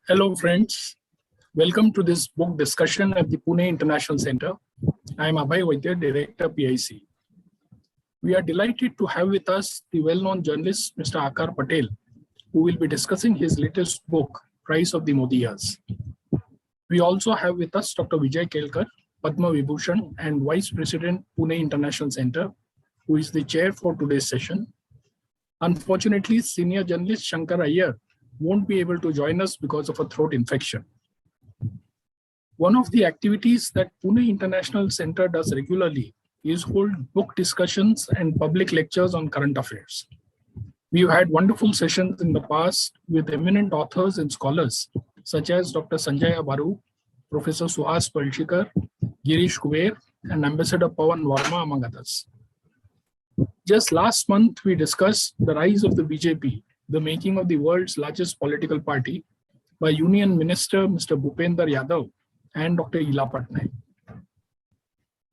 Hello, friends. Welcome to this book discussion at the Pune International Center. I am Abhay Vaidya, Director PIC. We are delighted to have with us the well-known journalist, Mr. Akar Patel, who will be discussing his latest book, Rise of the Modi Years. We also have with us Dr. Vijay Kelkar, Padma Vibhushan and Vice President, Pune International Center, who is the chair for today's session. Unfortunately, senior journalist Shankar Iyer won't be able to join us because of a throat infection. One of the activities that Pune International Center does regularly is hold book discussions and public lectures on current affairs. We've had wonderful sessions in the past with eminent authors and scholars such as Dr. Sanjaya Baru, Professor Suhas Palshikar, Girish Kuber, and Ambassador Pawan Verma, among others. Just last month, we discussed the rise of the BJP, the making of the world's largest political party, by Union Minister Mr. Bhupender Yadav and Dr. Ila Patnaik.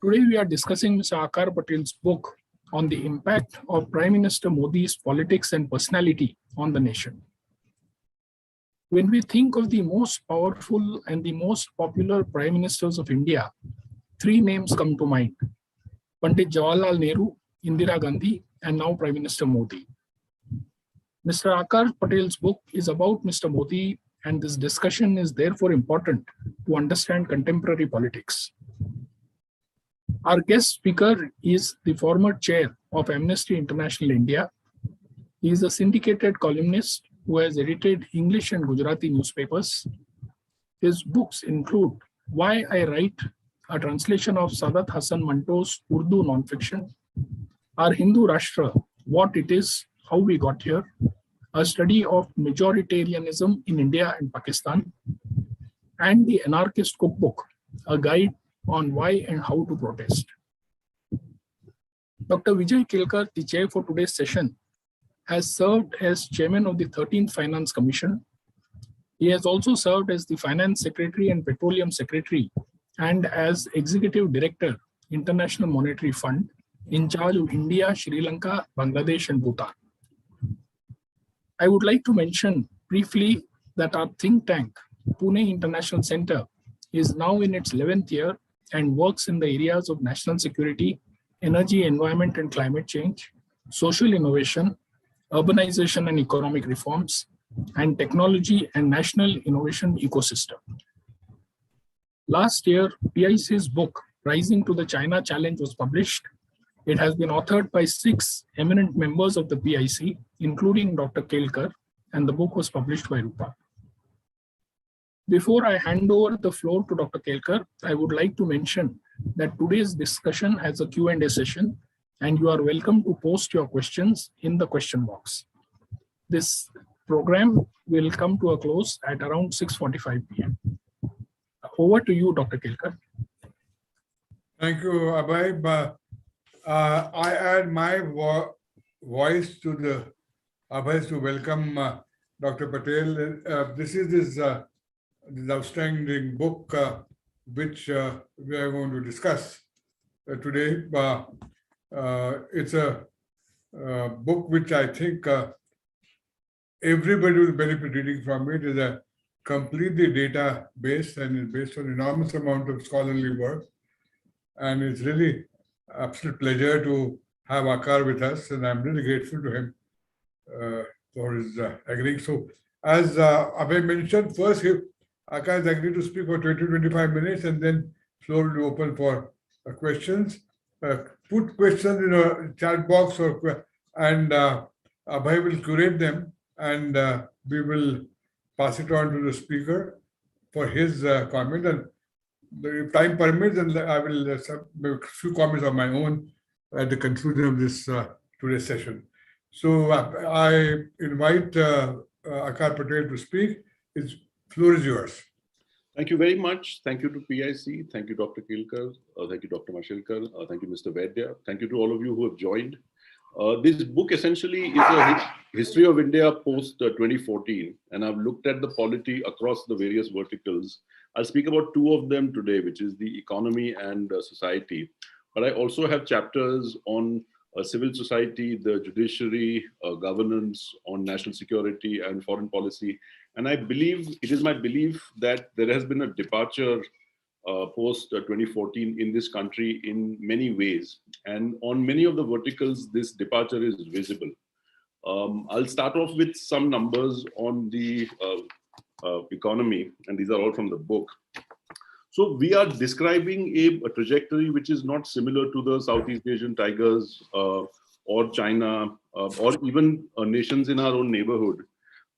Today, we are discussing Mr. Akar Patel's book on the impact of Prime Minister Modi's politics and personality on the nation. When we think of the most powerful and the most popular Prime Ministers of India, three names come to mind: Pandit Jawaharlal Nehru, Indira Gandhi, and now Prime Minister Modi. Mr. Akar Patel's book is about Mr. Modi, and this discussion is therefore important to understand contemporary politics. Our guest speaker is the former chair of Amnesty International India. He is a syndicated columnist who has edited English and Gujarati newspapers. His books include Why I Write, a translation of Sadat Hasan Manto's Urdu nonfiction, Our Hindu Rashtra, What It Is, How We Got Here, a study of majoritarianism in India and Pakistan, and The Anarchist Cookbook, a guide on why and how to protest. Dr. Vijay Kelkar, the chair for today's session, has served as chairman of the 13th Finance Commission. He has also served as the Finance Secretary and Petroleum Secretary and as Executive Director, International Monetary Fund, in charge of India, Sri Lanka, Bangladesh, and Bhutan. I would like to mention briefly that our think tank, Pune International Center, is now in its 11th year and works in the areas of national security, energy, environment and climate change, social innovation, urbanization and economic reforms, and technology and national innovation ecosystem. Last year, PIC's book, Rising to the China Challenge, was published. It has been authored by 6 eminent members of the PIC, including Dr. Kelkar, and the book was published by Rupa. Before I hand over the floor to Dr. Kelkar, I would like to mention that today's discussion has a Q&A session, and you are welcome to post your questions in the question box. This program will come to a close at around 6:45 p.m. Over to you, Dr. Kelkar. Thank you, Abhay. I add my voice to the Abhay to welcome Dr. Patel. This is this outstanding book which we are going to discuss today. It's a book which I think everybody will benefit reading from it. It is a completely data-based and is based on enormous amount of scholarly work. And it's really absolute pleasure to have Akar with us, and I'm really grateful to him for his agreeing. So, as Abhay mentioned, first Akar has agreed to speak for 20-25 minutes, and then floor will be open for questions. Put questions in a chat box, and Abhay will curate them, and we will pass it on to the speaker for his comment. And if time permits, and I will make a few comments of my own at the conclusion of this today's session. So I invite Akar Patel to speak. His floor is yours. Thank you very much. Thank you to PIC. Thank you, Dr. Kelkar. Thank you, Dr. Mashelkar. Thank you, Mr. Vaidya. Thank you to all of you who have joined. This book essentially is a history of India post 2014, and I've looked at the polity across the various verticals. I'll speak about 2 of them today, which is the economy and society. But I also have chapters on civil society, the judiciary, governance on national security and foreign policy. And I believe, it is my belief that there has been a departure post 2014 in this country in many ways. And on many of the verticals, this departure is visible. I'll start off with some numbers on the economy, and these are all from the book. So we are describing a trajectory which is not similar to the Southeast Asian tigers or China or even nations in our own neighborhood.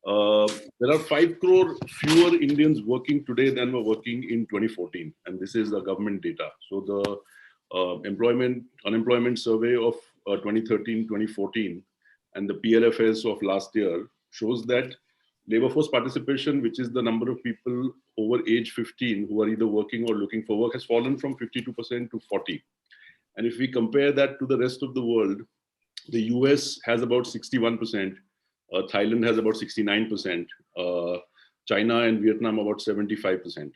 There are 5 crore fewer Indians working today than were working in 2014, and this is the government data. So the unemployment survey of 2013-2014 and the PLFS of last year shows that labor force participation, which is the number of people over age 15 who are either working or looking for work, has fallen from 52% to 40%. And if we compare that to the rest of the world, the US has about 61%, Thailand has about 69%, China and Vietnam about 75%.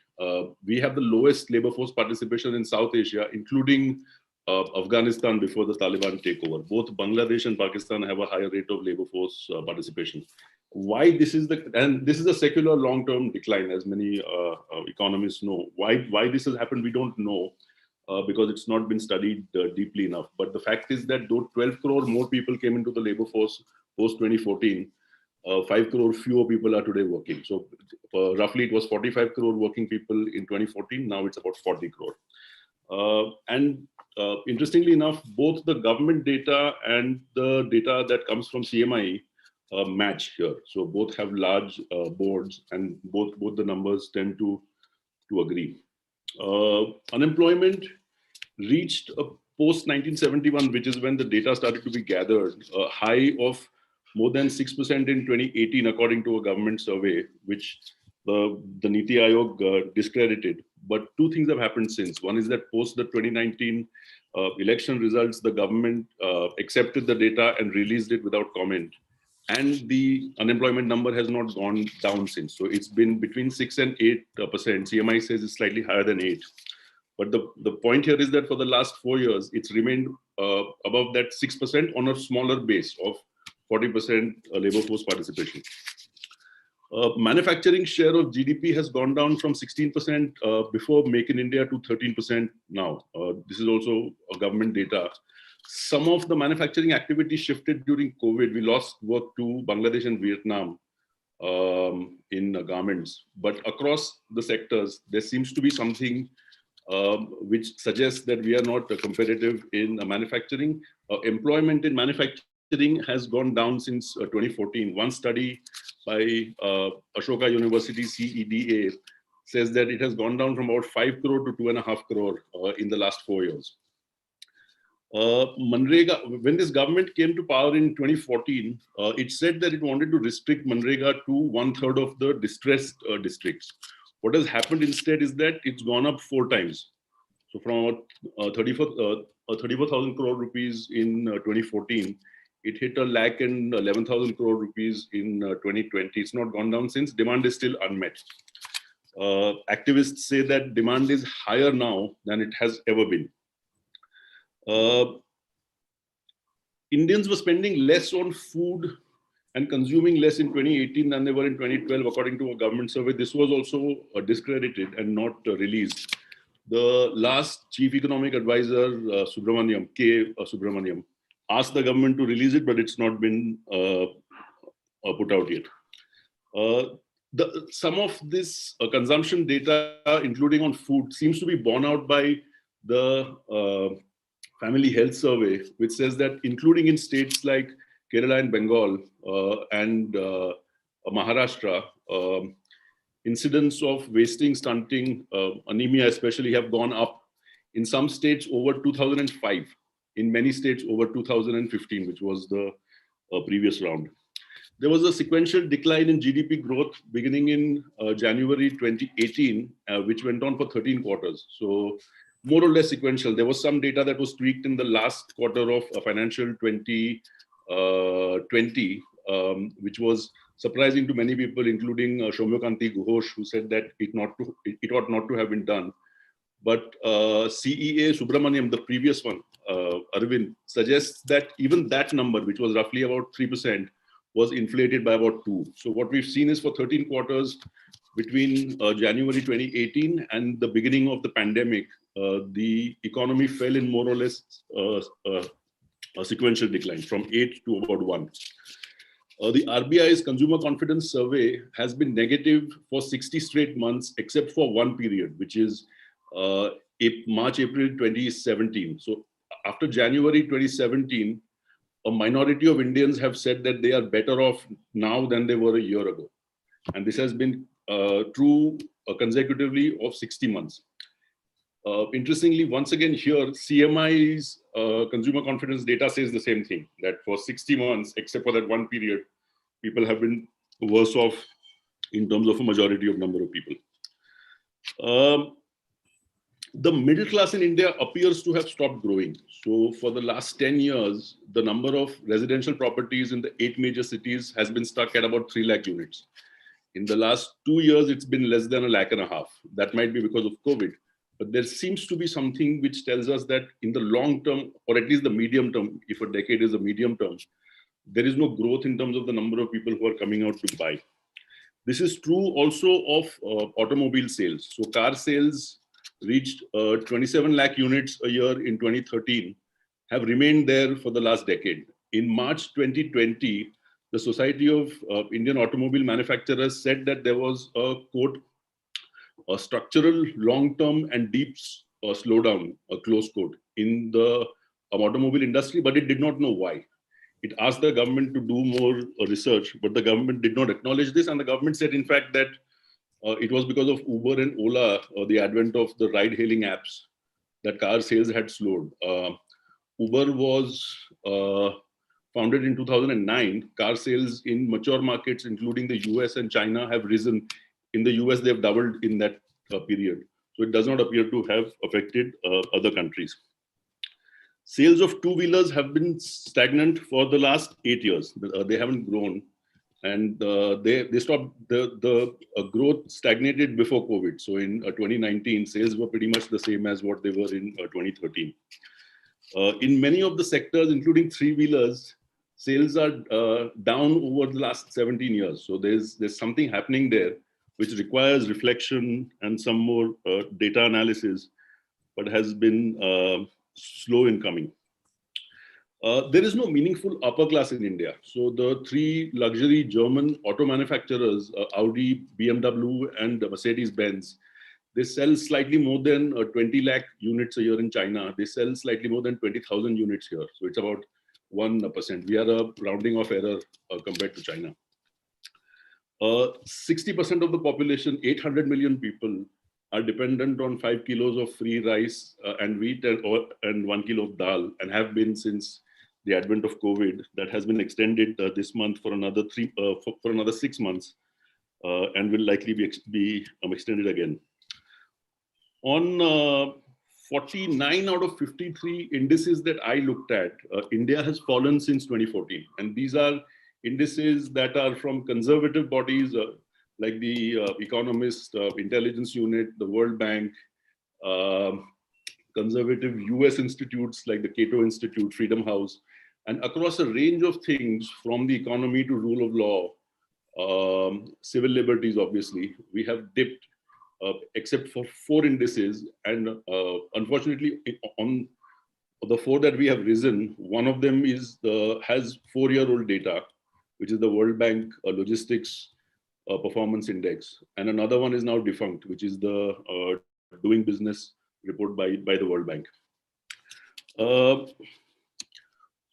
We have the lowest labor force participation in South Asia, including Afghanistan before the Taliban takeover. Both Bangladesh and Pakistan have a higher rate of labor force participation. Why this is and this is a secular long-term decline, as many economists know. Why this has happened, we don't know, because it's not been studied deeply enough. But the fact is that though 12 crore more people came into the labor force post 2014, 5 crore fewer people are today working. So roughly it was 45 crore working people in 2014. Now it's about 40 crore. Interestingly enough, both the government data and the data that comes from CMI match here. So both have large boards, and both the numbers tend to agree. Unemployment reached a post 1971, which is when the data started to be gathered, a high of more than 6% in 2018, according to a government survey, which the Niti Aayog discredited. But two things have happened since. One is that post the 2019 election results, the government accepted the data and released it without comment. And the unemployment number has not gone down since. So it's been between 6 and 8%. CMI says it's slightly higher than 8. But the point here is that for the last 4 years, it's remained above that 6% on a smaller base of 40% labor force participation. Manufacturing share of GDP has gone down from 16% before Make in India to 13% now. This is also government data. Some of the manufacturing activity shifted during COVID. We lost work to Bangladesh and Vietnam in garments. But across the sectors, there seems to be something which suggests that we are not competitive in manufacturing. Employment in manufacturing has gone down since 2014. One study by Ashoka University CEDA says that it has gone down from about 5 crore to 2.5 crore in the last 4 years. Manrega, when this government came to power in 2014, it said that it wanted to restrict Manrega to 1/3 of the distressed districts. What has happened instead is that it's gone up 4 times. So from 34,000 crore rupees in 2014, it hit 1,11,000 crore rupees in 2020. It's not gone down since. Demand is still unmet. Activists say that demand is higher now than it has ever been. Indians were spending less on food and consuming less in 2018 than they were in 2012, according to a government survey. This was also discredited and not released. The last chief economic advisor, Subramaniam, K. Subramaniam, asked the government to release it, but it's not been put out yet. Some of this consumption data, including on food, seems to be borne out by the Family Health Survey, which says that including in states like Kerala and Bengal and Maharashtra, incidents of wasting, stunting, anemia especially have gone up. In some states over 2005, in many states over 2015, which was the previous round. There was a sequential decline in GDP growth beginning in January 2018, which went on for 13 quarters. So more or less sequential. There was some data that was tweaked in the last quarter of financial 2020, which was surprising to many people, including Soumyakanti Ghosh, who said that it ought not to have been done. But CEA Subramaniam, the previous one, Arvind, suggests that even that number, which was roughly about 3%, was inflated by about 2. So what we've seen is for 13 quarters between January 2018 and the beginning of the pandemic, the economy fell in more or less a sequential decline from 8 to about 1. The RBI's consumer confidence survey has been negative for 60 straight months, except for one period, which is March, April 2017. So after January 2017, a minority of Indians have said that they are better off now than they were a year ago. And this has been true consecutively of 60 months. Interestingly, once again here, CMI's consumer confidence data says the same thing, that for 60 months, except for that one period, people have been worse off in terms of a majority of number of people. The middle class in India appears to have stopped growing. So for the last 10 years, the number of residential properties in the 8 major cities has been stuck at about 3 lakh units. In the last 2 years, it's been less than 1.5 lakh. That might be because of COVID. But there seems to be something which tells us that in the long term, or at least the medium term, if a decade is a medium term, there is no growth in terms of the number of people who are coming out to buy. This is true also of automobile sales. So car sales reached 27 lakh units a year in 2013, have remained there for the last decade. In March 2020, the Society of Indian Automobile Manufacturers said that there was a, quote, a structural, long-term and deep slowdown, a close quote, in the automobile industry, but it did not know why. It asked the government to do more research, but the government did not acknowledge this. And the government said, in fact, that it was because of Uber and Ola, the advent of the ride-hailing apps, that car sales had slowed. Uber was founded in 2009. Car sales in mature markets, including the US and China, have risen. In the US, they've doubled in that period. So it does not appear to have affected other countries. Sales of two-wheelers have been stagnant for the last 8 years. They haven't grown. And they stopped, the growth stagnated before COVID. So in 2019, sales were pretty much the same as what they were in 2013. In many of the sectors, including three-wheelers, sales are down over the last 17 years. So there's something happening there which requires reflection and some more data analysis, but has been slow in coming. There is no meaningful upper class in India. So the 3 luxury German auto manufacturers, Audi, BMW, and Mercedes-Benz, they sell slightly more than 20 lakh units a year in China. They sell slightly more than 20,000 units here. So it's about 1%. We are a rounding off error compared to China. 60% of the population, 800 million people, are dependent on 5 kilos of free rice and wheat and 1 kilo of dal, and have been since the advent of COVID. That has been extended this month for another 6 months, and will likely be extended again. On 49 out of 53 indices that I looked at, India has fallen since 2014, and these are indices that are from conservative bodies like the Economist Intelligence Unit, the World Bank, conservative US institutes like the Cato Institute, Freedom House, and across a range of things from the economy to rule of law, civil liberties, obviously, we have dipped except for 4 indices. And unfortunately, on the 4 that we have risen, one of them has 4-year-old data, which is the World Bank Logistics Performance Index. And another one is now defunct, which is the Doing Business report by the World Bank.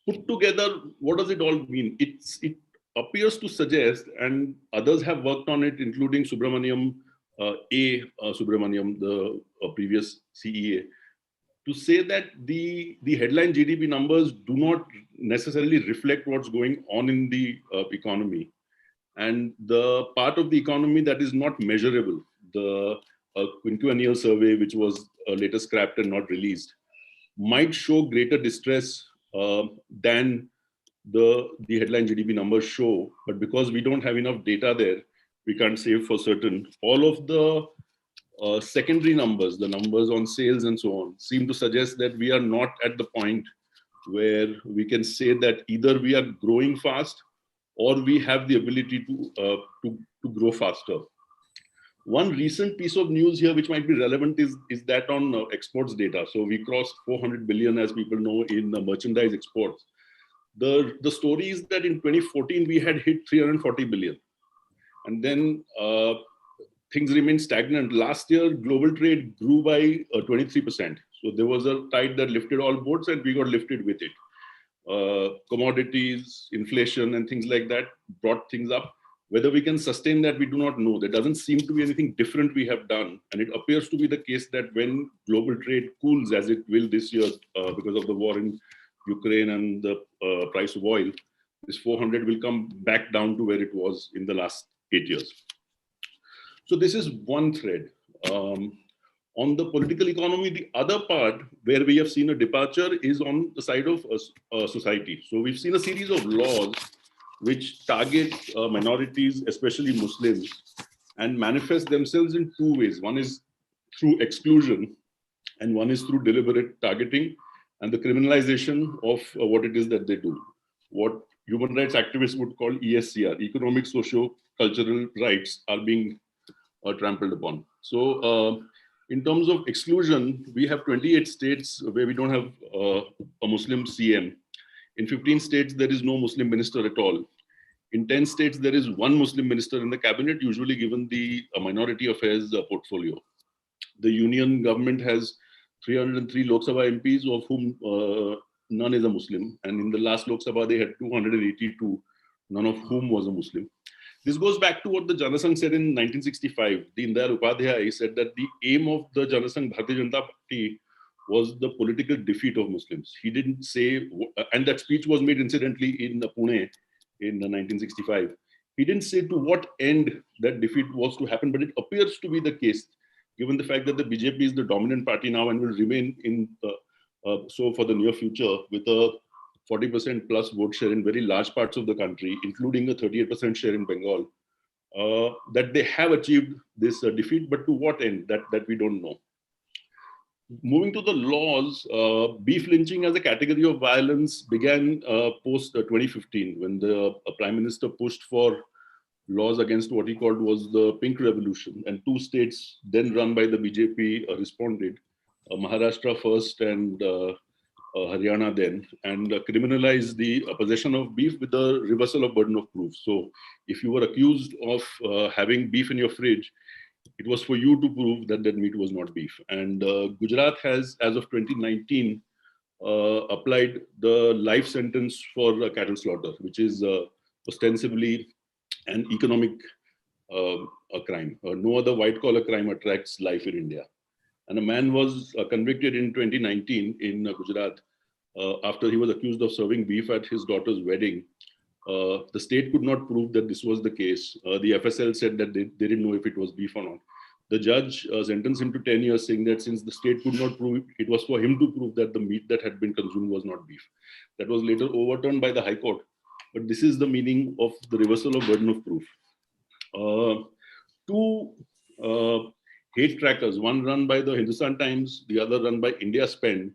Put together, what does it all mean? It appears to suggest, and others have worked on it, including Subramaniam, Subramaniam, the previous CEA, to say that the headline GDP numbers do not necessarily reflect what's going on in the economy. And the part of the economy that is not measurable, the quinquennial survey, which was later scrapped and not released, might show greater distress than the headline GDP numbers show. But because we don't have enough data there, we can't say for certain. All of the secondary numbers, the numbers on sales and so on, seem to suggest that we are not at the point where we can say that either we are growing fast or we have the ability to grow faster. One recent piece of news here, which might be relevant, is that on exports data. So we crossed 400 billion, as people know, in merchandise exports. The story is that in 2014, we had hit 340 billion. And then things remained stagnant. Last year, global trade grew by 23%. So there was a tide that lifted all boats and we got lifted with it. Commodities, inflation and things like that brought things up. Whether we can sustain that, we do not know. There doesn't seem to be anything different we have done. And it appears to be the case that when global trade cools, as it will this year because of the war in Ukraine and the price of oil, this 400 will come back down to where it was in the last 8 years. So this is one thread. On the political economy, the other part where we have seen a departure is on the side of society. So we've seen a series of laws which target minorities, especially Muslims, and manifest themselves in two ways. One is through exclusion, and one is through deliberate targeting and the criminalization of what it is that they do. What human rights activists would call ESCR, economic, socio-cultural rights, are being trampled upon. So in terms of exclusion, we have 28 states where we don't have a Muslim CM. In 15 states, there is no Muslim minister at all. In 10 states, there is one Muslim minister in the cabinet, usually given the minority affairs portfolio. The union government has 303 Lok Sabha MPs, of whom none is a Muslim. And in the last Lok Sabha, they had 282, none of whom was a Muslim. This goes back to what the Janasangh said in 1965. Deen Dayal Upadhyay said that the aim of the Janasangh Bharatiya Janata Party was the political defeat of Muslims. He didn't say, and that speech was made incidentally in Pune in 1965. He didn't say to what end that defeat was to happen, but it appears to be the case, given the fact that the BJP is the dominant party now and will remain in so for the near future, with a 40% plus vote share in very large parts of the country, including a 38% share in Bengal, that they have achieved this defeat, but to what end, that we don't know. Moving to the laws, beef lynching as a category of violence began post 2015, when the Prime Minister pushed for laws against what he called was the Pink Revolution, and two states then run by the BJP responded, Maharashtra first and Haryana then, and criminalized the possession of beef with the reversal of burden of proof. So if you were accused of having beef in your fridge, it was for you to prove that that meat was not beef. And Gujarat has, as of 2019, applied the life sentence for cattle slaughter, which is ostensibly an economic crime. No other white-collar crime attracts life in India. And a man was convicted in 2019 in Gujarat after he was accused of serving beef at his daughter's wedding. The state could not prove that this was the case. The FSL said that they didn't know if it was beef or not. The judge sentenced him to 10 years, saying that since the state could not prove it, it was for him to prove that the meat that had been consumed was not beef. That was later overturned by the High Court. But this is the meaning of the reversal of burden of proof. Two hate trackers, one run by the Hindustan Times, the other run by India Spend,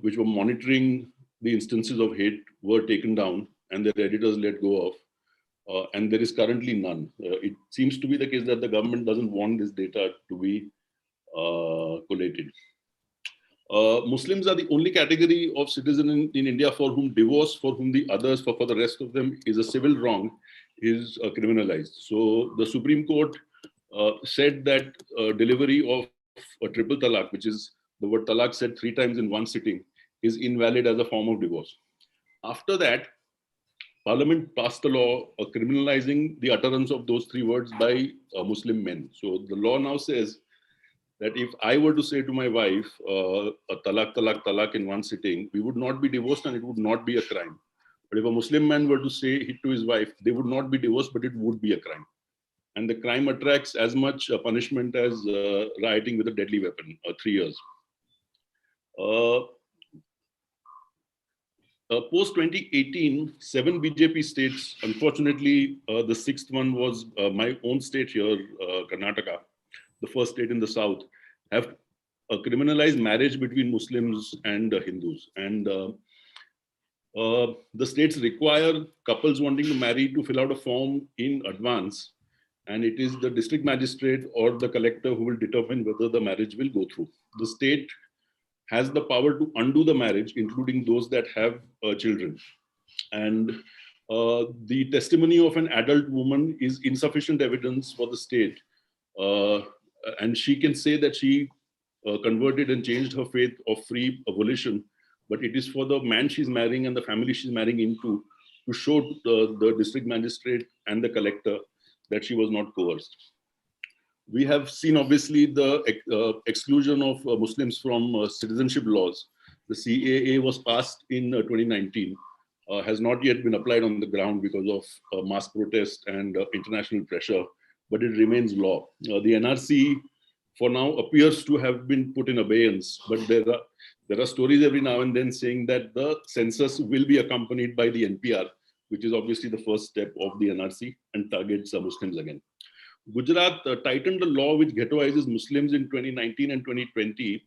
which were monitoring the instances of hate, were taken down and their editors let go of. And there is currently none. It seems to be the case that the government doesn't want this data to be collated. Muslims are the only category of citizen in India for whom divorce, for whom the others, for the rest of them, is a civil wrong, is criminalized. So the Supreme Court said that delivery of a triple talaq, which is the word talaq said 3 times in one sitting, is invalid as a form of divorce. After that, Parliament passed a law criminalizing the utterance of those 3 words by Muslim men. So the law now says that if I were to say to my wife, a talaq, talaq, talaq in one sitting, we would not be divorced and it would not be a crime. But if a Muslim man were to say it to his wife, they would not be divorced, but it would be a crime. And the crime attracts as much punishment as rioting with a deadly weapon, 3 years. Post 2018, 7 BJP states, unfortunately, the 6th one was my own state here, Karnataka. the first state in the south, have criminalized marriage between Muslims and Hindus. And the states require couples wanting to marry to fill out a form in advance. And it is the district magistrate or the collector who will determine whether the marriage will go through. The state has the power to undo the marriage, including those that have children. And the testimony of an adult woman is insufficient evidence for the state. And she can say that she converted and changed her faith of free volition, but it is for the man she's marrying and the family she's marrying into to show the district magistrate and the collector that she was not coerced. We have seen, obviously, the exclusion of Muslims from citizenship laws. The CAA was passed in 2019, has not yet been applied on the ground because of mass protest and international pressure, but it remains law. The NRC, for now, appears to have been put in abeyance, but there are stories every now and then saying that the census will be accompanied by the NPR, which is obviously the first step of the NRC and targets Muslims again. Gujarat tightened the law which ghettoizes Muslims in 2019 and 2020.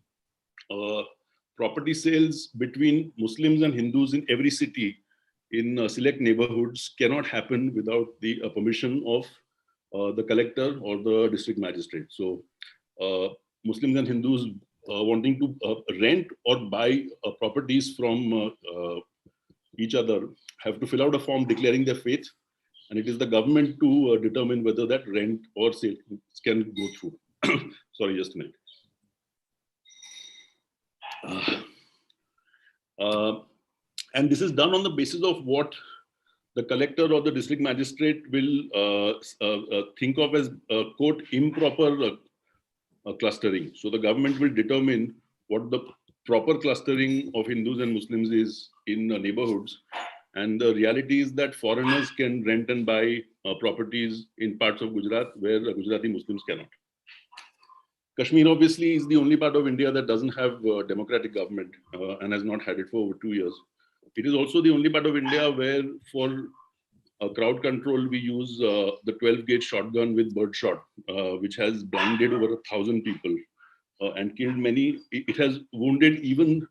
Property sales between Muslims and Hindus in every city in select neighborhoods cannot happen without the permission of the collector or the district magistrate. So Muslims and Hindus wanting to rent or buy properties from each other have to fill out a form declaring their faith, and it is the government to determine whether that rent or sale can go through. Sorry, just a minute. And this is done on the basis of what the collector or the district magistrate will think of as quote improper clustering. So the government will determine what the proper clustering of Hindus and Muslims is in neighborhoods. And the reality is that foreigners can rent and buy properties in parts of Gujarat where Gujarati Muslims cannot. Kashmir obviously is the only part of India that doesn't have a democratic government and has not had it for over 2 years. It is also the only part of India where for crowd control we use the 12-gauge shotgun with birdshot, which has blinded over 1,000 people and killed many. It has wounded even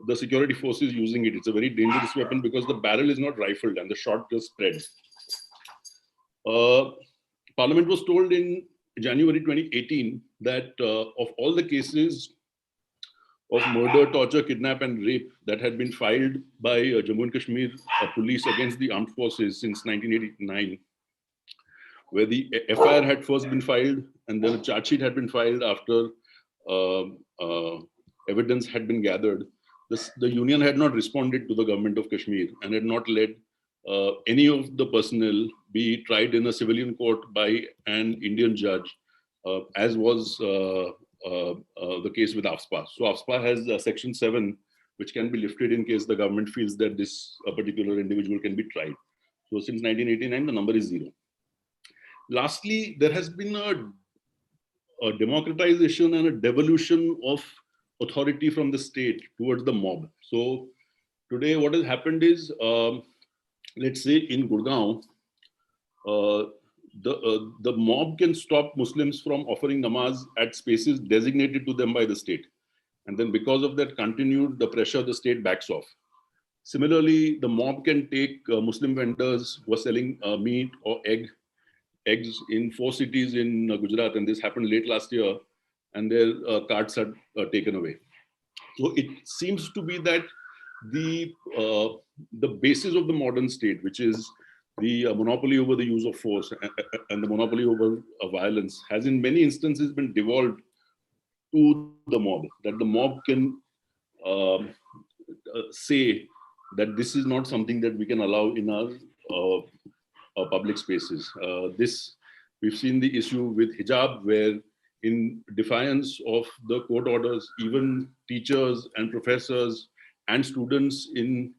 the security forces using it. It's a very dangerous weapon because the barrel is not rifled and the shot just spreads. Parliament was told in January 2018 that of all the cases of murder, torture, kidnap, and rape that had been filed by Jammu and Kashmir police against the armed forces since 1989, where the FIR had first been filed and then a charge sheet had been filed after evidence had been gathered. The union had not responded to the government of Kashmir and had not let any of the personnel be tried in a civilian court by an Indian judge, as was the case with AFSPA. So AFSPA has Section 7, which can be lifted in case the government feels that this particular individual can be tried. So since 1989, the number is 0. Lastly, there has been a democratization and a devolution of authority from the state towards the mob. So today what has happened is, let's say in Gurgaon, the mob can stop Muslims from offering namaz at spaces designated to them by the state. And then because of that continued the pressure, the state backs off. Similarly, the mob can take Muslim vendors who are selling meat or eggs in 4 cities in Gujarat, and this happened late last year, and their carts are taken away. So it seems to be that the basis of the modern state, which is the monopoly over the use of force and the monopoly over violence, has in many instances been devolved to the mob, that the mob can say that this is not something that we can allow in our public spaces. We've seen the issue with hijab, where in defiance of the court orders, even teachers and professors and students in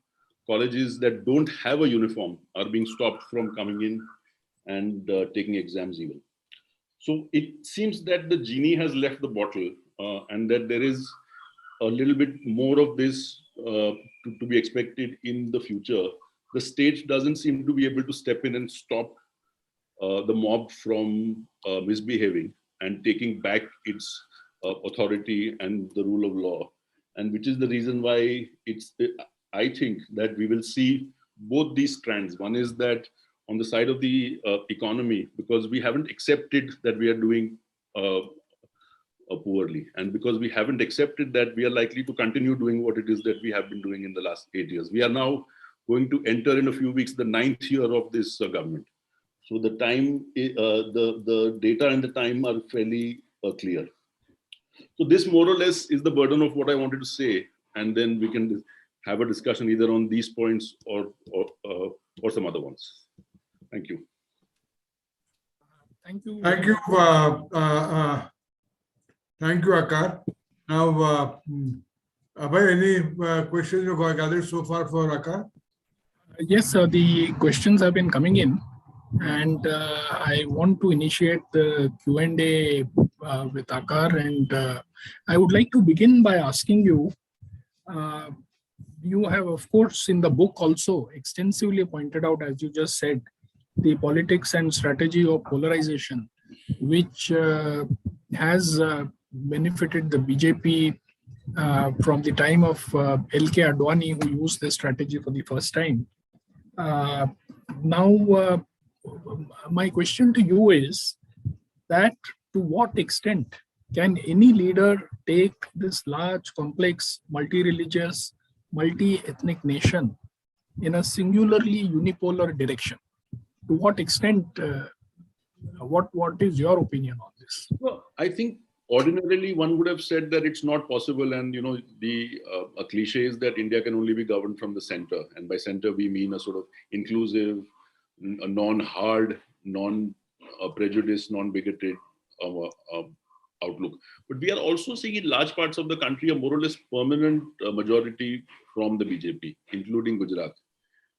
colleges that don't have a uniform are being stopped from coming in and taking exams even. So it seems that the genie has left the bottle and that there is a little bit more of this to be expected in the future. The state doesn't seem to be able to step in and stop the mob from misbehaving. and taking back its authority and the rule of law. And which is the reason why I think that we will see both these strands. One is that on the side of the economy, because we haven't accepted that we are doing poorly, and because we haven't accepted that, we are likely to continue doing what it is that we have been doing in the last 8 years. We are now going to enter in a few weeks the 9th year of this government. So the time, the data and the time are fairly clear. So this more or less is the burden of what I wanted to say, and then we can have a discussion either on these points or some other ones. Thank you. Thank you. Thank you. Thank you, Akar. Now, Abhay, any questions you got gathered so far for Akar? Yes, the questions have been coming in, and I want to initiate the Q&A with Akar, and I would like to begin by asking you, you have, of course, in the book also extensively pointed out, as you just said, the politics and strategy of polarization, which has benefited the BJP from the time of L.K. Advani, who used this strategy for the first time. Now, my question to you is that to what extent can any leader take this large, complex, multi-religious, multi-ethnic nation in a singularly unipolar direction? To what extent, what is your opinion on this? Well, I think ordinarily one would have said that it's not possible, and the a cliche is that India can only be governed from the center, and by center we mean a sort of inclusive, a non-hard, non-prejudiced, non-bigoted outlook. But we are also seeing in large parts of the country a more or less permanent majority from the BJP, including Gujarat,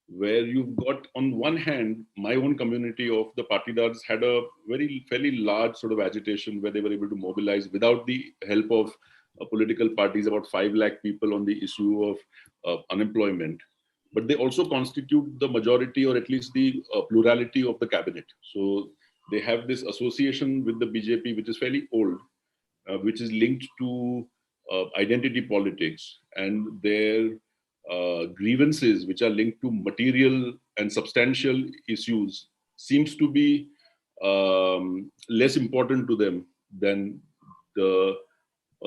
where you've got, on one hand, my own community of the Patidars had a fairly large sort of agitation where they were able to mobilize without the help of political parties, about 5 lakh people on the issue of unemployment. But they also constitute the majority, or at least the plurality of the cabinet. So they have this association with the BJP, which is fairly old, which is linked to identity politics, and their grievances, which are linked to material and substantial issues, seems to be less important to them than the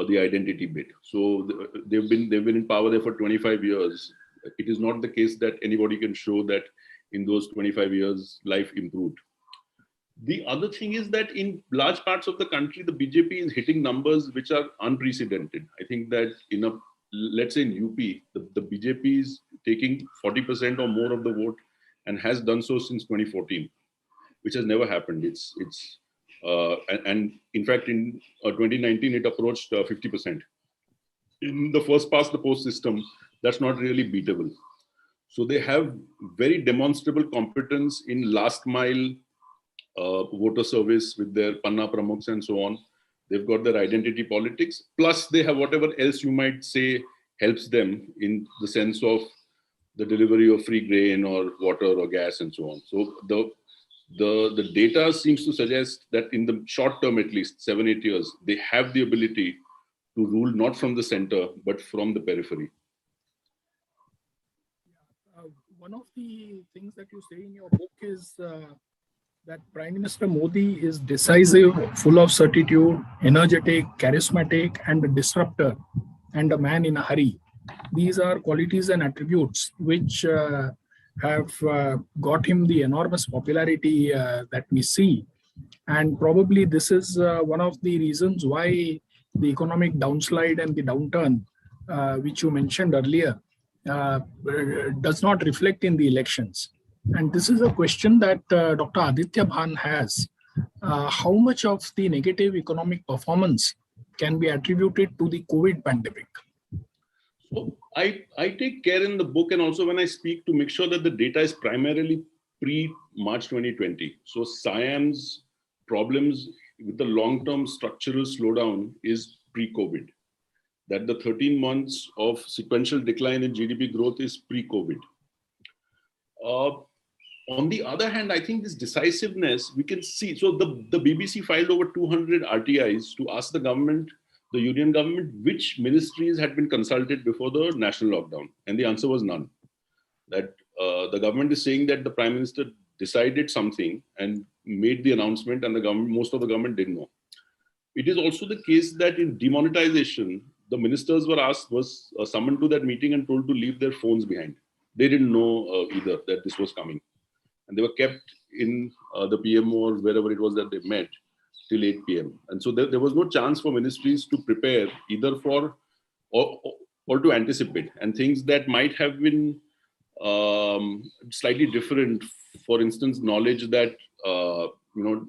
identity bit. So they've been in power there for 25 years. It is not the case that anybody can show that in those 25 years life improved. The other thing is that in large parts of the country, the BJP is hitting numbers which are unprecedented. I think that let's say in UP, the BJP is taking 40% or more of the vote and has done so since 2014, which has never happened. And in fact, in 2019, it approached 50%. In the first past the post system, that's not really beatable. So they have very demonstrable competence in last mile voter service with their Panna Pramukhs and so on. They've got their identity politics, plus they have whatever else you might say helps them in the sense of the delivery of free grain or water or gas and so on. So the data seems to suggest that in the short term, at least 7-8 years, they have the ability to rule not from the center, but from the periphery. One of the things that you say in your book is that Prime Minister Modi is decisive, full of certitude, energetic, charismatic, and a disruptor, and a man in a hurry. These are qualities and attributes which have got him the enormous popularity that we see. And probably this is one of the reasons why the economic downslide and the downturn, which you mentioned earlier, does not reflect in the elections. And this is a question that Dr. Aditya Bhan has. How much of the negative economic performance can be attributed to the COVID pandemic? So I take care in the book and also when I speak to make sure that the data is primarily pre-March 2020. So SIAM's problems with the long-term structural slowdown is pre-COVID. That the 13 months of sequential decline in GDP growth is pre-COVID. On the other hand, I think this decisiveness we can see. So the BBC filed over 200 RTIs to ask the government, the union government, which ministries had been consulted before the national lockdown. And the answer was none. That the government is saying that the Prime Minister decided something and made the announcement, and the government, most of the government didn't know. It is also the case that in demonetization, the ministers was summoned to that meeting and told to leave their phones behind. They didn't know either that this was coming. And they were kept in the PMO or wherever it was that they met till 8 p.m. And so there was no chance for ministries to prepare either for or to anticipate. And things that might have been slightly different, for instance, knowledge that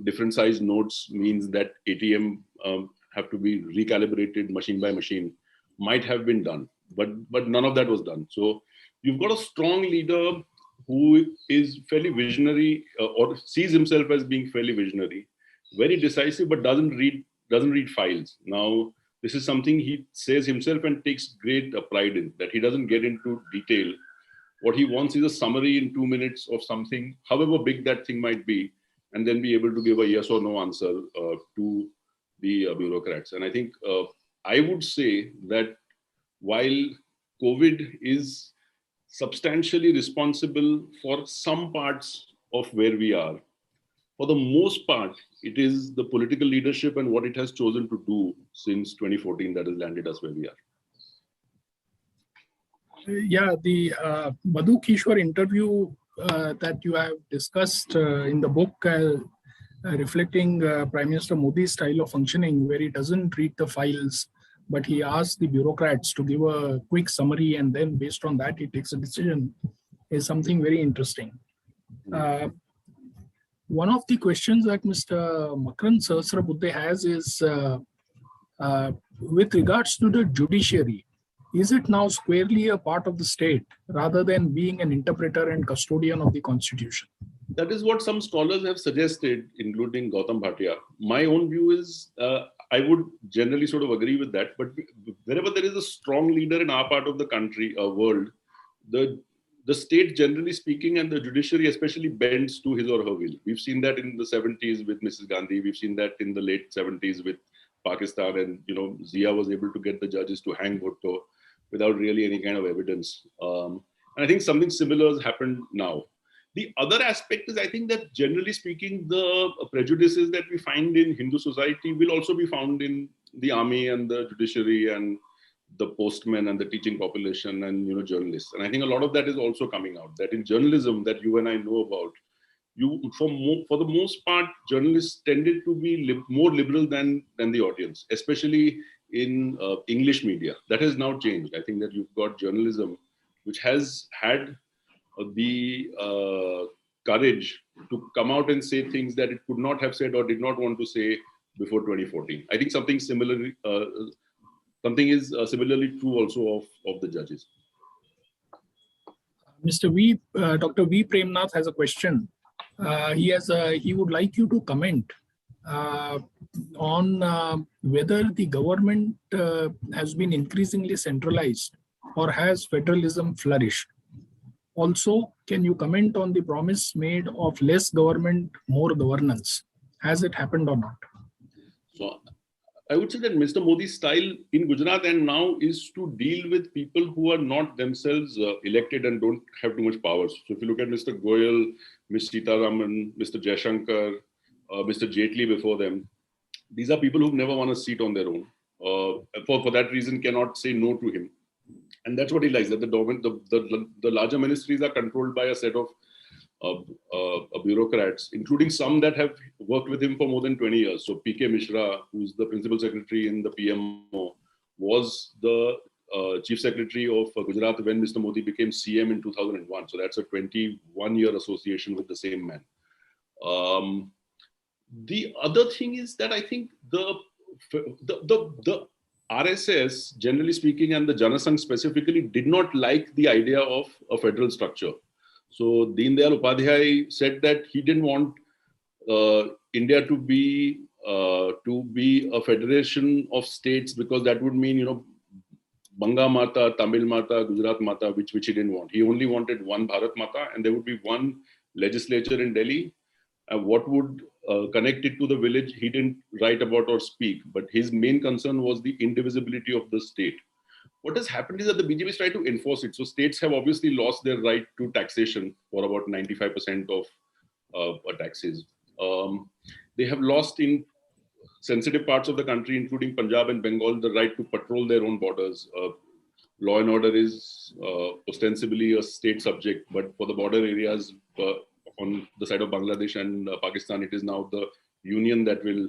different size notes means that ATM have to be recalibrated machine by machine, might have been done, but none of that was done. So you've got a strong leader who is fairly visionary, or sees himself as being fairly visionary, very decisive, but doesn't read files. Now, this is something he says himself and takes great pride in, that he doesn't get into detail. What he wants is a summary in 2 minutes of something, however big that thing might be, and then be able to give a yes or no answer to the bureaucrats. And I think I would say that while COVID is substantially responsible for some parts of where we are, for the most part, it is the political leadership and what it has chosen to do since 2014 that has landed us where we are. Yeah, the Madhu Kishore interview that you have discussed in the book, reflecting Prime Minister Modi's style of functioning, where he doesn't read the files, but he asks the bureaucrats to give a quick summary, and then based on that, he takes a decision, is something very interesting. One of the questions that Mr. Makarand Sahasrabudhe has is with regards to the judiciary. Is it now squarely a part of the state rather than being an interpreter and custodian of the constitution? That is what some scholars have suggested, including Gautam Bhatia. My own view is, I would generally sort of agree with that. But wherever there is a strong leader in our part of the country, world, the state, generally speaking, and the judiciary especially bends to his or her will. We've seen that in the 70s with Mrs. Gandhi. We've seen that in the late 70s with Pakistan. And, Zia was able to get the judges to hang Bhutto without really any kind of evidence. And I think something similar has happened now. The other aspect is, I think that generally speaking, the prejudices that we find in Hindu society will also be found in the army and the judiciary and the postmen and the teaching population and journalists. And I think a lot of that is also coming out, that in journalism that you and I know about, for the most part, journalists tended to be more liberal than the audience, especially in English media. That has now changed. I think that you've got journalism which has had the courage to come out and say things that it could not have said or did not want to say before 2014. I think something is similarly true also of the judges. Dr. V. Premnath has a question. He would like you to comment on whether the government has been increasingly centralized or has federalism flourished. Also, can you comment on the promise made of less government, more governance? Has it happened or not? So I would say that Mr. Modi's style in Gujarat and now is to deal with people who are not themselves elected and don't have too much power. So if you look at Mr. Goyal, Ms. Sitaraman, Mr. Jaishankar, Mr. Jaitley before them, these are people who've never won a seat on their own. For that reason, cannot say no to him. And that's what he likes, that the larger ministries are controlled by a set of bureaucrats, including some that have worked with him for more than 20 years. So P.K. Mishra, who's the principal secretary in the PMO, was the chief secretary of Gujarat when Mr. Modi became CM in 2001. So that's a 21-year association with the same man. The other thing is that I think the RSS, generally speaking, and the Janasangh specifically, did not like the idea of a federal structure. So Deen Dayal Upadhyay said that he didn't want India to be a federation of states, because that would mean, Banga Mata, Tamil Mata, Gujarat Mata, which he didn't want. He only wanted one Bharat Mata, and there would be one legislature in Delhi. What would connect it to the village, he didn't write about or speak. But his main concern was the indivisibility of the state. What has happened is that the BJP is trying to enforce it. So states have obviously lost their right to taxation for about 95% of taxes. They have lost in sensitive parts of the country, including Punjab and Bengal, the right to patrol their own borders. Law and order is ostensibly a state subject, but for the border areas on the side of Bangladesh and Pakistan, it is now the union that will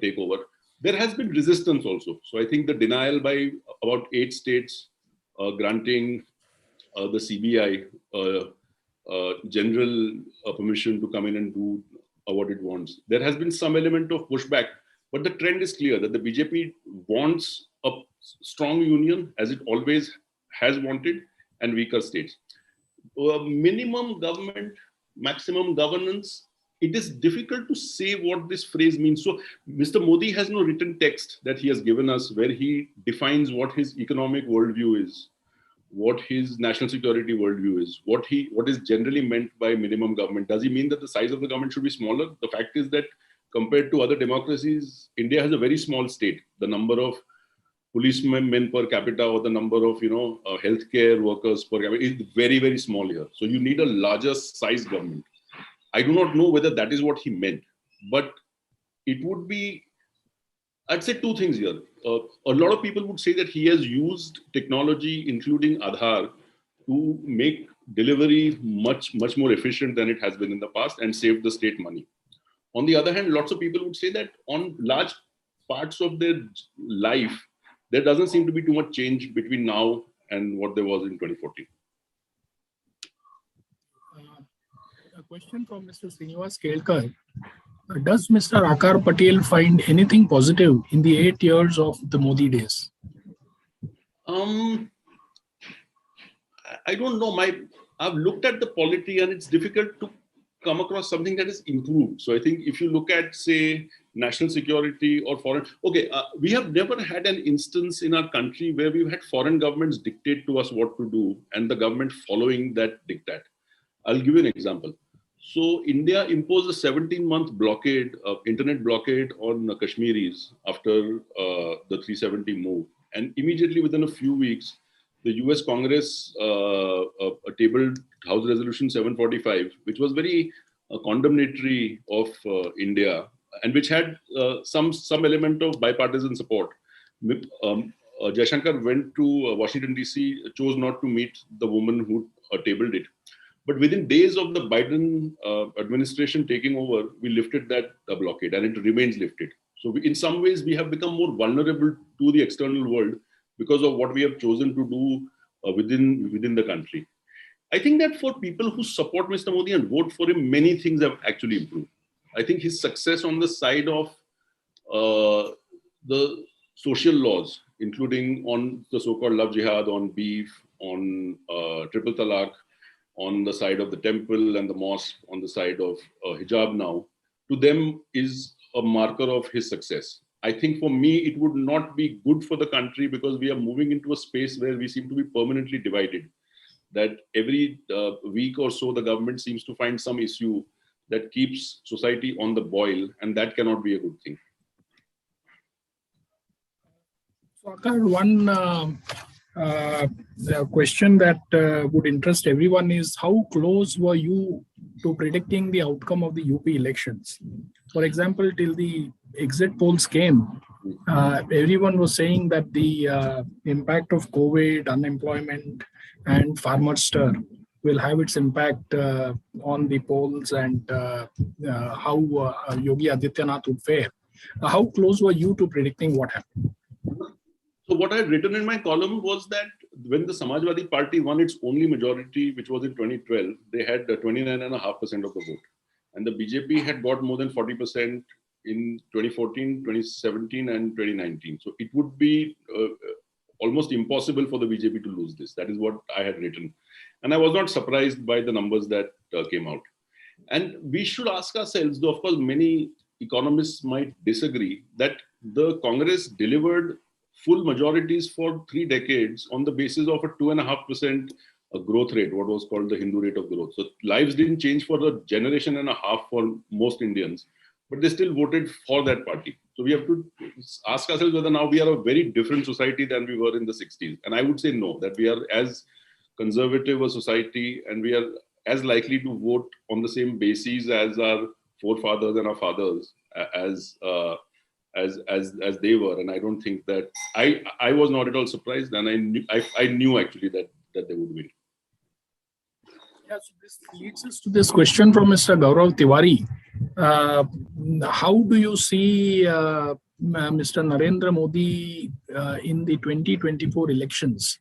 take over. There has been resistance also. So I think the denial by about 8 states granting the CBI general permission to come in and do what it wants. There has been some element of pushback, but the trend is clear that the BJP wants a strong union, as it always has wanted, and weaker states. Minimum government, maximum governance, it is difficult to say what this phrase means. So Mr. Modi has no written text that he has given us where he defines what his economic worldview is, what his national security worldview is, what is generally meant by minimum government. Does he mean that the size of the government should be smaller? The fact is that compared to other democracies, India has a very small state. The number of policemen per capita or the number of healthcare workers per capita is very, very small here. So you need a larger size government. I do not know whether that is what he meant, but it would be, I'd say 2 things here. A lot of people would say that he has used technology, including Aadhaar, to make delivery much more efficient than it has been in the past and saved the state money. On the other hand, lots of people would say that on large parts of their life, there doesn't seem to be too much change between now and what there was in 2014. A question from Mr. Srinivas Kelkar. Does Mr. Akar Patel find anything positive in the 8 years of the Modi days? I don't know. I've looked at the polity and it's difficult to come across something that is improved. So I think if you look at, say, national security or foreign, we have never had an instance in our country where we've had foreign governments dictate to us what to do and the government following that diktat. I'll give you an example. So India imposed a 17-month blockade, internet blockade on Kashmiris after the 370 move. And immediately within a few weeks, the US Congress tabled House Resolution 745, which was very condemnatory of India and which had some element of bipartisan support. Jaishankar went to Washington, D.C., chose not to meet the woman who tabled it. But within days of the Biden administration taking over, we lifted that blockade and it remains lifted. So in some ways, we have become more vulnerable to the external world because of what we have chosen to do within the country. I think that for people who support Mr. Modi and vote for him, many things have actually improved. I think his success on the side of the social laws, including on the so-called love jihad, on beef, on triple talaq, on the side of the temple and the mosque, on the side of hijab now, to them is a marker of his success. I think for me, it would not be good for the country because we are moving into a space where we seem to be permanently divided. That every week or so, the government seems to find some issue that keeps society on the boil, and that cannot be a good thing. So, Akar, one question that would interest everyone is how close were you to predicting the outcome of the UP elections? For example, till the exit polls came, everyone was saying that the impact of COVID, unemployment, and farmer stir will have its impact on the polls and how Yogi Adityanath would fare. How close were you to predicting what happened? So what I had written in my column was that when the Samajwadi Party won its only majority, which was in 2012, they had 29.5% of the vote. And the BJP had got more than 40% in 2014, 2017, and 2019. So it would be almost impossible for the BJP to lose this. That is what I had written. And I was not surprised by the numbers that came out. And we should ask ourselves, though of course many economists might disagree, that the Congress delivered full majorities for 3 decades on the basis of a 2.5% a growth rate, what was called the Hindu rate of growth. So lives didn't change for a generation and a half for most Indians, but they still voted for that party. So we have to ask ourselves whether now we are a very different society than we were in the 60s. And I would say no, that we are as conservative a society and we are as likely to vote on the same basis as our forefathers and our fathers as they were. And I don't think that I was not at all surprised, and I knew actually that they would win. Yeah, so this leads us to this question from Mr. Gaurav Tiwari. How do you see Mr. Narendra Modi in the 2024 elections?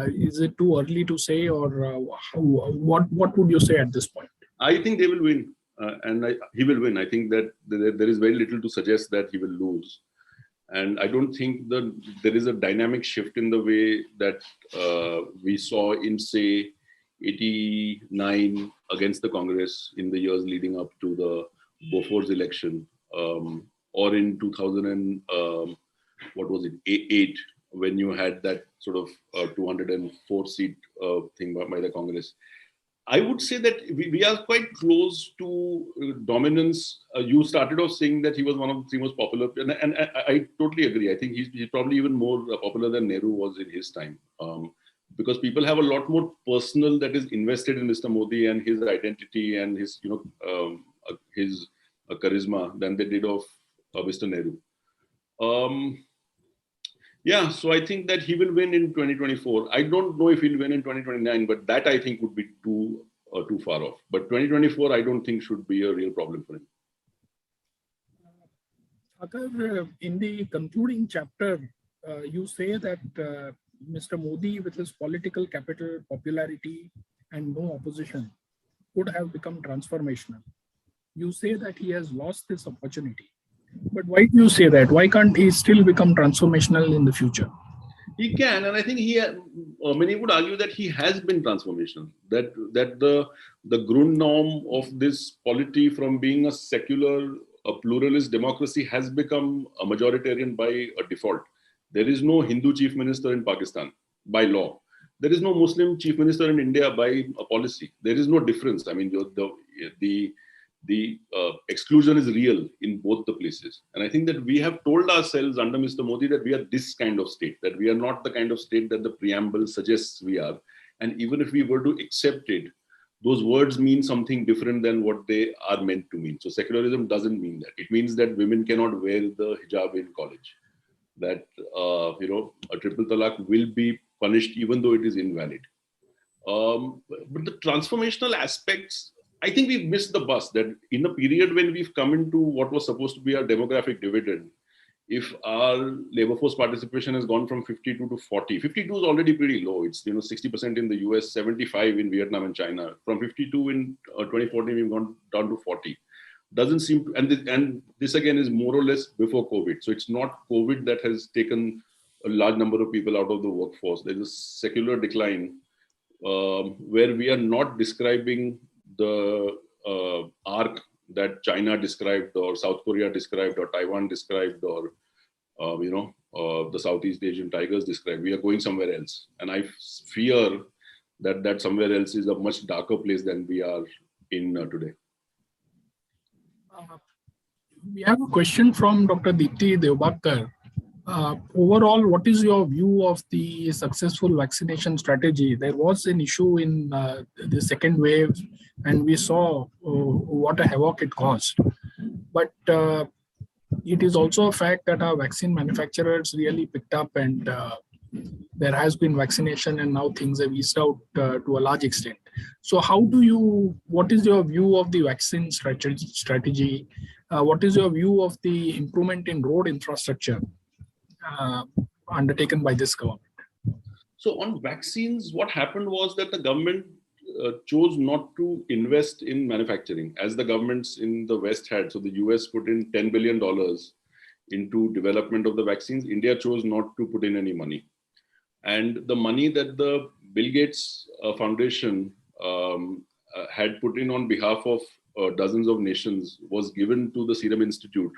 Is it too early to say, or what would you say at this point? I think they will win, and he will win. I think that there is very little to suggest that he will lose. And I don't think that there is a dynamic shift in the way that we saw in, say, 89 against the Congress in the years leading up to the Bofors election, or in 2008, when you had that sort of 204 seat thing by the Congress. I would say that we are quite close to dominance. You started off saying that he was one of the three most popular, and I totally agree. I think he's probably even more popular than Nehru was in his time, because people have a lot more personal that is invested in Mr. Modi and his identity and his his charisma than they did of Mr. Nehru. Yeah, so I think that he will win in 2024. I don't know if he'll win in 2029, but that I think would be too far off. But 2024, I don't think should be a real problem for him. Agar, in the concluding chapter, you say that Mr. Modi, with his political capital, popularity, and no opposition, could have become transformational. You say that he has lost this opportunity. But why do you say that? Why can't he still become transformational in the future? He can, and I think many would argue that he has been transformational. That the grundnorm of this polity, from being a secular, a pluralist democracy, has become a majoritarian by a default. There is no Hindu chief minister in Pakistan by law. There is no Muslim chief minister in India by a policy. There is no difference. I mean, the exclusion is real in both the places. And I think that we have told ourselves under Mr. Modi that we are this kind of state, that we are not the kind of state that the preamble suggests we are. And even if we were to accept it, those words mean something different than what they are meant to mean. So secularism doesn't mean that. It means that women cannot wear the hijab in college, that a triple talaq will be punished even though it is invalid. But the transformational aspects, I think we've missed the bus, that in a period when we've come into what was supposed to be our demographic dividend, if our labor force participation has gone from 52 to 40, 52 is already pretty low. It's 60% in the US, 75 in Vietnam and China. From 52 in 2014, we've gone down to 40. Doesn't seem to, and this again is more or less before COVID. So it's not COVID that has taken a large number of people out of the workforce. There's a secular decline where we are not describing the arc that China described, or South Korea described, or Taiwan described, or the Southeast Asian tigers described. We are going somewhere else, and I fear that somewhere else is a much darker place than we are in today. We have a question from Dr. Deepti Devbakar. Overall, what is your view of the successful vaccination strategy? There was an issue in the second wave, and we saw what a havoc it caused. But it is also a fact that our vaccine manufacturers really picked up, and there has been vaccination, and now things have eased out to a large extent. So what is your view of the vaccine strategy? What is your view of the improvement in road infrastructure undertaken by this government? So on vaccines, what happened was that the government chose not to invest in manufacturing, as the governments in the West had. So the US put in $10 billion into development of the vaccines. India chose not to put in any money. And the money that the Bill Gates Foundation had put in on behalf of dozens of nations was given to the Serum Institute.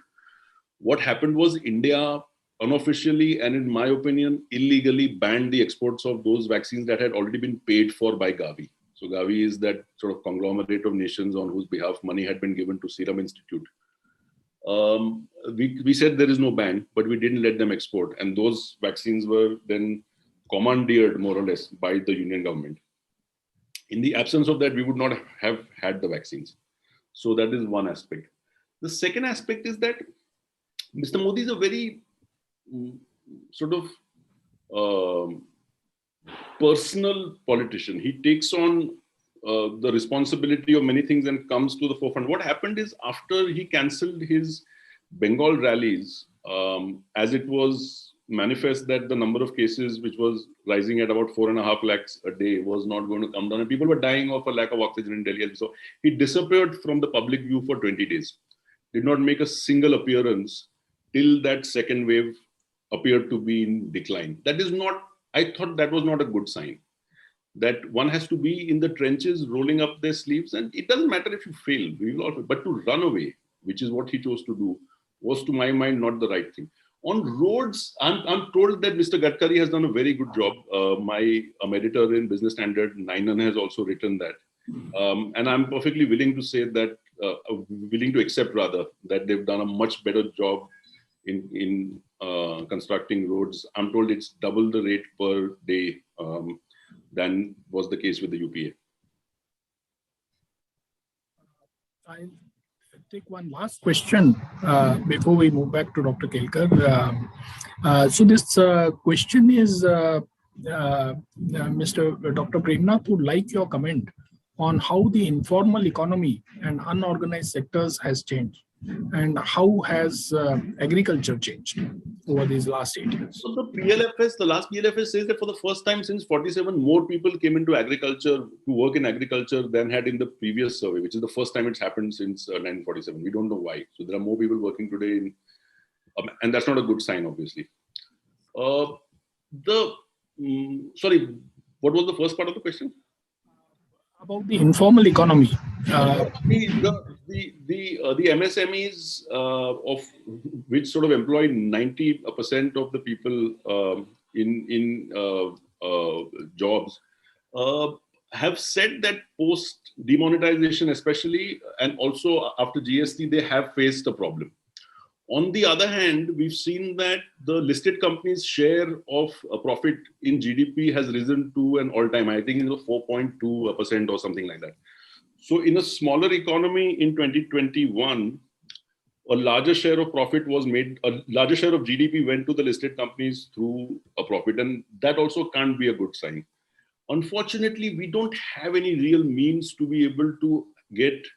What happened was India unofficially and, in my opinion, illegally banned the exports of those vaccines that had already been paid for by Gavi. So Gavi is that sort of conglomerate of nations on whose behalf money had been given to Serum Institute. We said there is no ban, but we didn't let them export. And those vaccines were then commandeered, more or less, by the union government. In the absence of that, we would not have had the vaccines. So that is one aspect. The second aspect is that Mr. Modi is a very sort of personal politician. He takes on the responsibility of many things and comes to the forefront. What happened is, after he cancelled his Bengal rallies, as it was manifest that the number of cases, which was rising at about 4.5 lakhs a day, was not going to come down, and people were dying of a lack of oxygen in Delhi. So he disappeared from the public view for 20 days. Did not make a single appearance till that second wave appeared to be in decline. That is not, I thought that was not a good sign. That one has to be in the trenches, rolling up their sleeves, and it doesn't matter if you fail, we will all fail. But to run away, which is what he chose to do, was, to my mind, not the right thing. On roads, I'm told that Mr. Gadkari has done a very good job. My editor in Business Standard, Nainan, has also written that. And I'm perfectly willing to say that, willing to accept rather, that they've done a much better job in constructing roads. I'm told it's double the rate per day than was the case with the UPA. I'll take one last question before we move back to Dr. Kelkar. So this question is, Mr. Dr. Premnath would like your comment on how the informal economy and unorganized sectors has changed, and how has agriculture changed over these last 8 years? So the last PLFS says that for the first time since 47, more people came into agriculture, to work in agriculture, than had in the previous survey, which is the first time it's happened since 1947. We don't know why. So there are more people working today, and that's not a good sign, obviously. Sorry, what was the first part of the question? About the informal economy. The MSMEs, of which sort of employ 90% of the people in jobs, have said that post demonetization especially, and also after GST, they have faced a problem. On the other hand, we've seen that the listed companies' share of profit in GDP has risen to an all-time high. I think it's 4.2% or something like that. So in a smaller economy in 2021, a larger share of profit was made, a larger share of GDP went to the listed companies through a profit, and that also can't be a good sign. Unfortunately, we don't have any real means to be able to get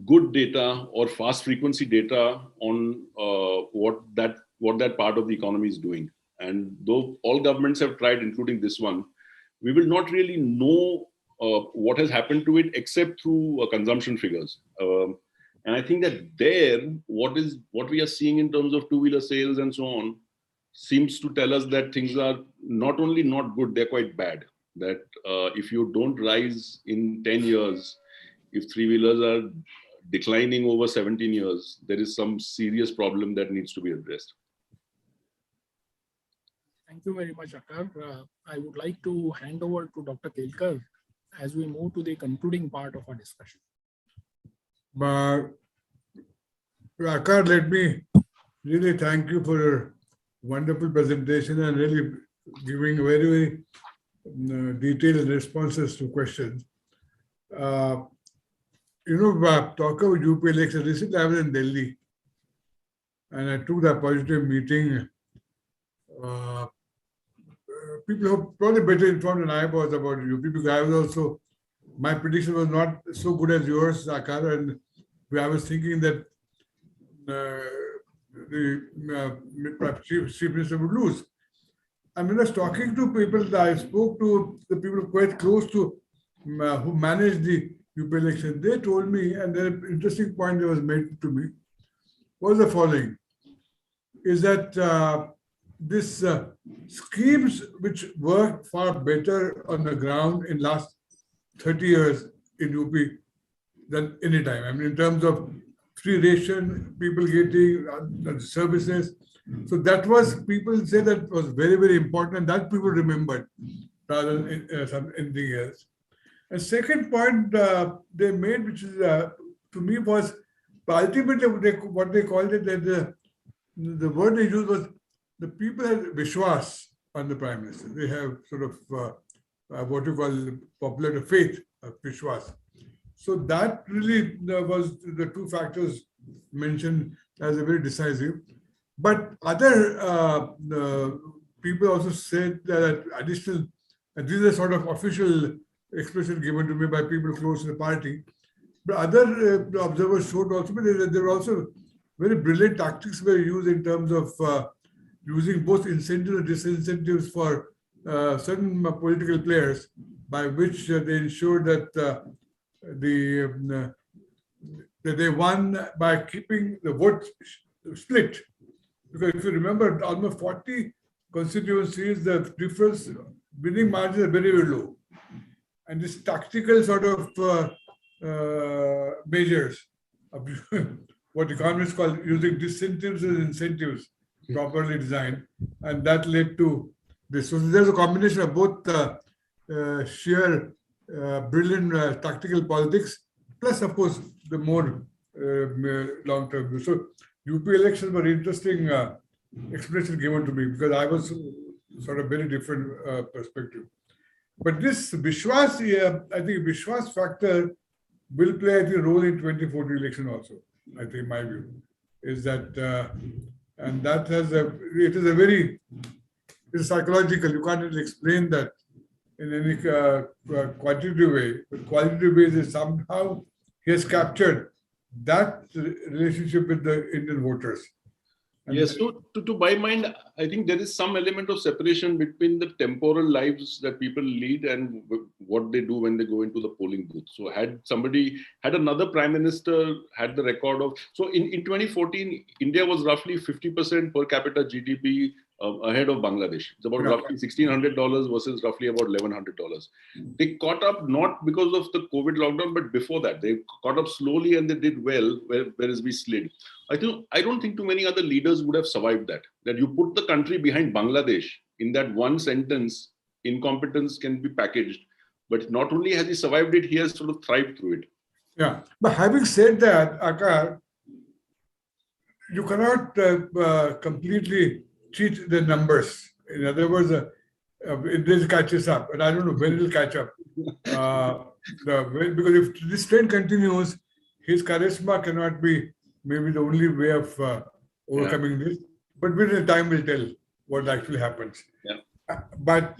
good data or fast frequency data on what that part of the economy is doing. And though all governments have tried, including this one, we will not really know what has happened to it except through consumption figures. And I think that what we are seeing in terms of two-wheeler sales and so on seems to tell us that things are not only not good, they're quite bad. That if you don't rise in 10 years, if three-wheelers are declining over 17 years, there is some serious problem that needs to be addressed. Thank you very much, Akar. I would like to hand over to Dr. Kelkar as we move to the concluding part of our discussion. Akar, let me really thank you for your wonderful presentation and really giving very, very detailed responses to questions. Talk about UP election. Recently, I was in Delhi and I took that positive meeting. People who are probably better informed than I was about UP, because I was also, my prediction was not so good as yours, Akar, and I was thinking that the chief minister would lose. And when I was talking to people, I spoke to the people quite close to who managed the UP election. They told me, and an interesting point that was made to me was the following, is that this schemes which worked far better on the ground in last 30 years in UP than any time. I mean, in terms of free ration, people getting services. So that was, people say that was very, very important, and that people remembered rather than anything else. And second point they made, which is to me was ultimately what they called it, that the word they used was the people had Vishwas on the Prime Minister. They have sort of what you call popular faith of Vishwas. So that really was the two factors mentioned as a very decisive. But other people also said that additional, and this is a sort of official expression given to me by people close to the party, but other observers showed also that there were also very brilliant tactics were used in terms of using both incentives and disincentives for certain political players, by which they ensured that they won by keeping the vote split. Because if you remember, almost 40 constituencies, the difference, winning margins are very, very low. And this tactical sort of measures of what economists call using disincentives and incentives properly designed, and that led to this. So there's a combination of both sheer brilliant tactical politics, plus of course the more long-term view. So UP elections were interesting explanation given to me, because I was sort of very different perspective. But this Vishwas, I think Vishwas factor will play a role in 2040 election also. I think my view is that, and that has it is a very, it's psychological. You can't really explain that in any quantitative way, but qualitative way is somehow he has captured that relationship with the Indian voters. And yes, so to my mind, I think there is some element of separation between the temporal lives that people lead and what they do when they go into the polling booth. So had another prime minister had the record of, so in 2014, India was roughly 50% per capita GDP ahead of Bangladesh. It's about roughly $1,600 versus roughly about $1,100. They caught up not because of the COVID lockdown, but before that. They caught up slowly and they did well, whereas we slid. I don't think too many other leaders would have survived that. That you put the country behind Bangladesh, in that one sentence, incompetence can be packaged. But not only has he survived it, he has sort of thrived through it. Yeah, but having said that, Akar, you cannot completely cheat the numbers. In other words, it catches up, and I don't know when it will catch up. Because if this trend continues, his charisma cannot be maybe the only way of overcoming this. But within time will tell what actually happens. Yeah. But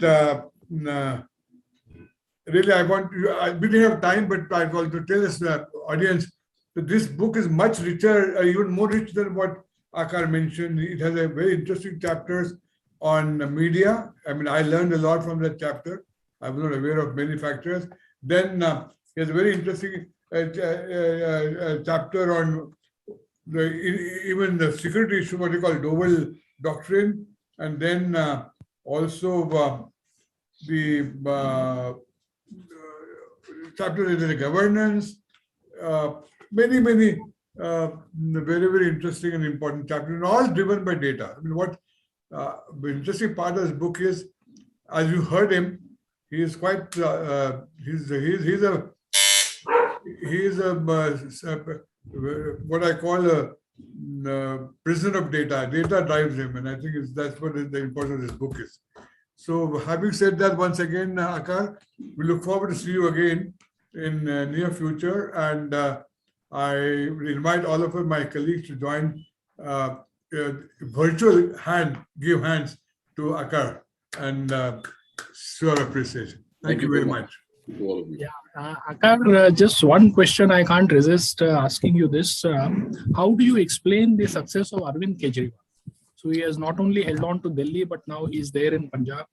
really, we didn't have time, but I want to tell the audience that this book is much richer, even more rich than what Akar mentioned. It has a very interesting chapters on media. I mean, I learned a lot from that chapter. I was not aware of many factors. Then he has a very interesting chapter on even the security issue, what you call Doval Doctrine, and then also the chapter in the governance. Many very, very interesting and important chapters, and all driven by data. I mean, what the interesting part of this book is, as you heard him, he is quite he's a what I call a prisoner of data. Data drives him, and I think that's what the importance of this book is. So, having said that, once again, Akar, we look forward to see you again in near future, and I invite all of my colleagues to join virtual give hands to Akar, and show our appreciation. Thank you very much. To all of you. Yeah, Akar, just one question I can't resist asking you this. How do you explain the success of Arvind Kejriwal? So he has not only held on to Delhi, but now he's there in Punjab.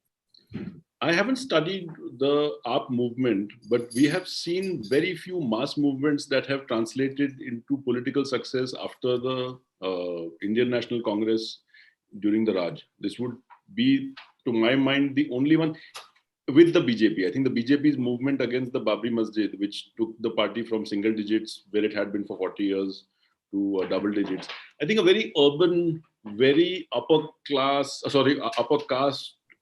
I haven't studied the AAP movement, but we have seen very few mass movements that have translated into political success after the Indian National Congress during the Raj. This would be, to my mind, the only one with the BJP. I think the BJP's movement against the Babri Masjid, which took the party from single digits where it had been for 40 years, to double digits. I think a very urban, very upper caste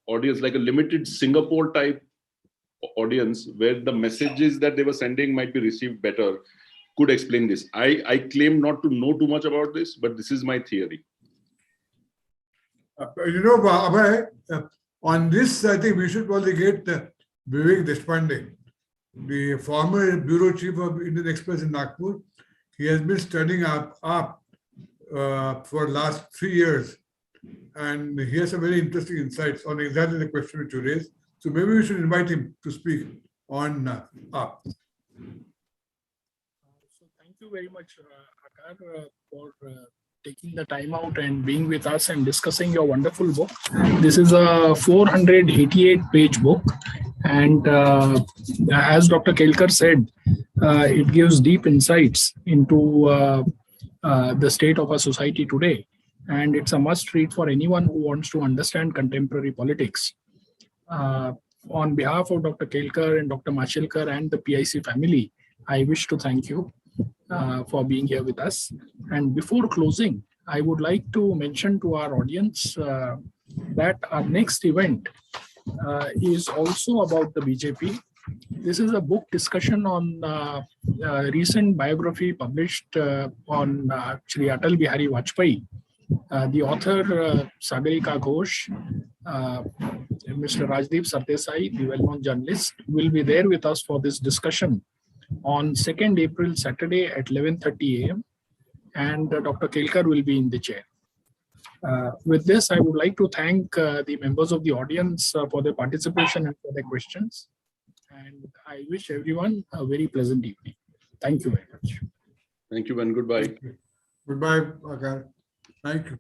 audience, like a limited Singapore type audience, where the messages that they were sending might be received better, could explain this. I claim not to know too much about this, but this is my theory. Abhay, on this, I think we should probably get Vivek Deshpande, the former bureau chief of Indian Express in Nagpur. He has been studying up for last 3 years, and he has some very interesting insights on exactly the question which you raised. So maybe we should invite him to speak on up. So thank you very much, Akar, for taking the time out and being with us and discussing your wonderful book. This is a 488-page book. And as Dr. Kelkar said, it gives deep insights into the state of our society today. And it's a must read for anyone who wants to understand contemporary politics. On behalf of Dr. Kelkar and Dr. Mashelkar and the PIC family, I wish to thank you for being here with us. And before closing, I would like to mention to our audience that our next event is also about the BJP. This is a book discussion on recent biography published on Shri Atal Bihari Vajpayee. The author, Sagarika Ghosh, Mr. Rajdeep Sardesai, the well-known journalist, will be there with us for this discussion on 2nd April, Saturday at 11:30 a.m. And Dr. Kelkar will be in the chair. With this, I would like to thank the members of the audience for their participation and for their questions. And I wish everyone a very pleasant evening. Thank you very much. Thank you and goodbye. Goodbye, Akar. Thank you.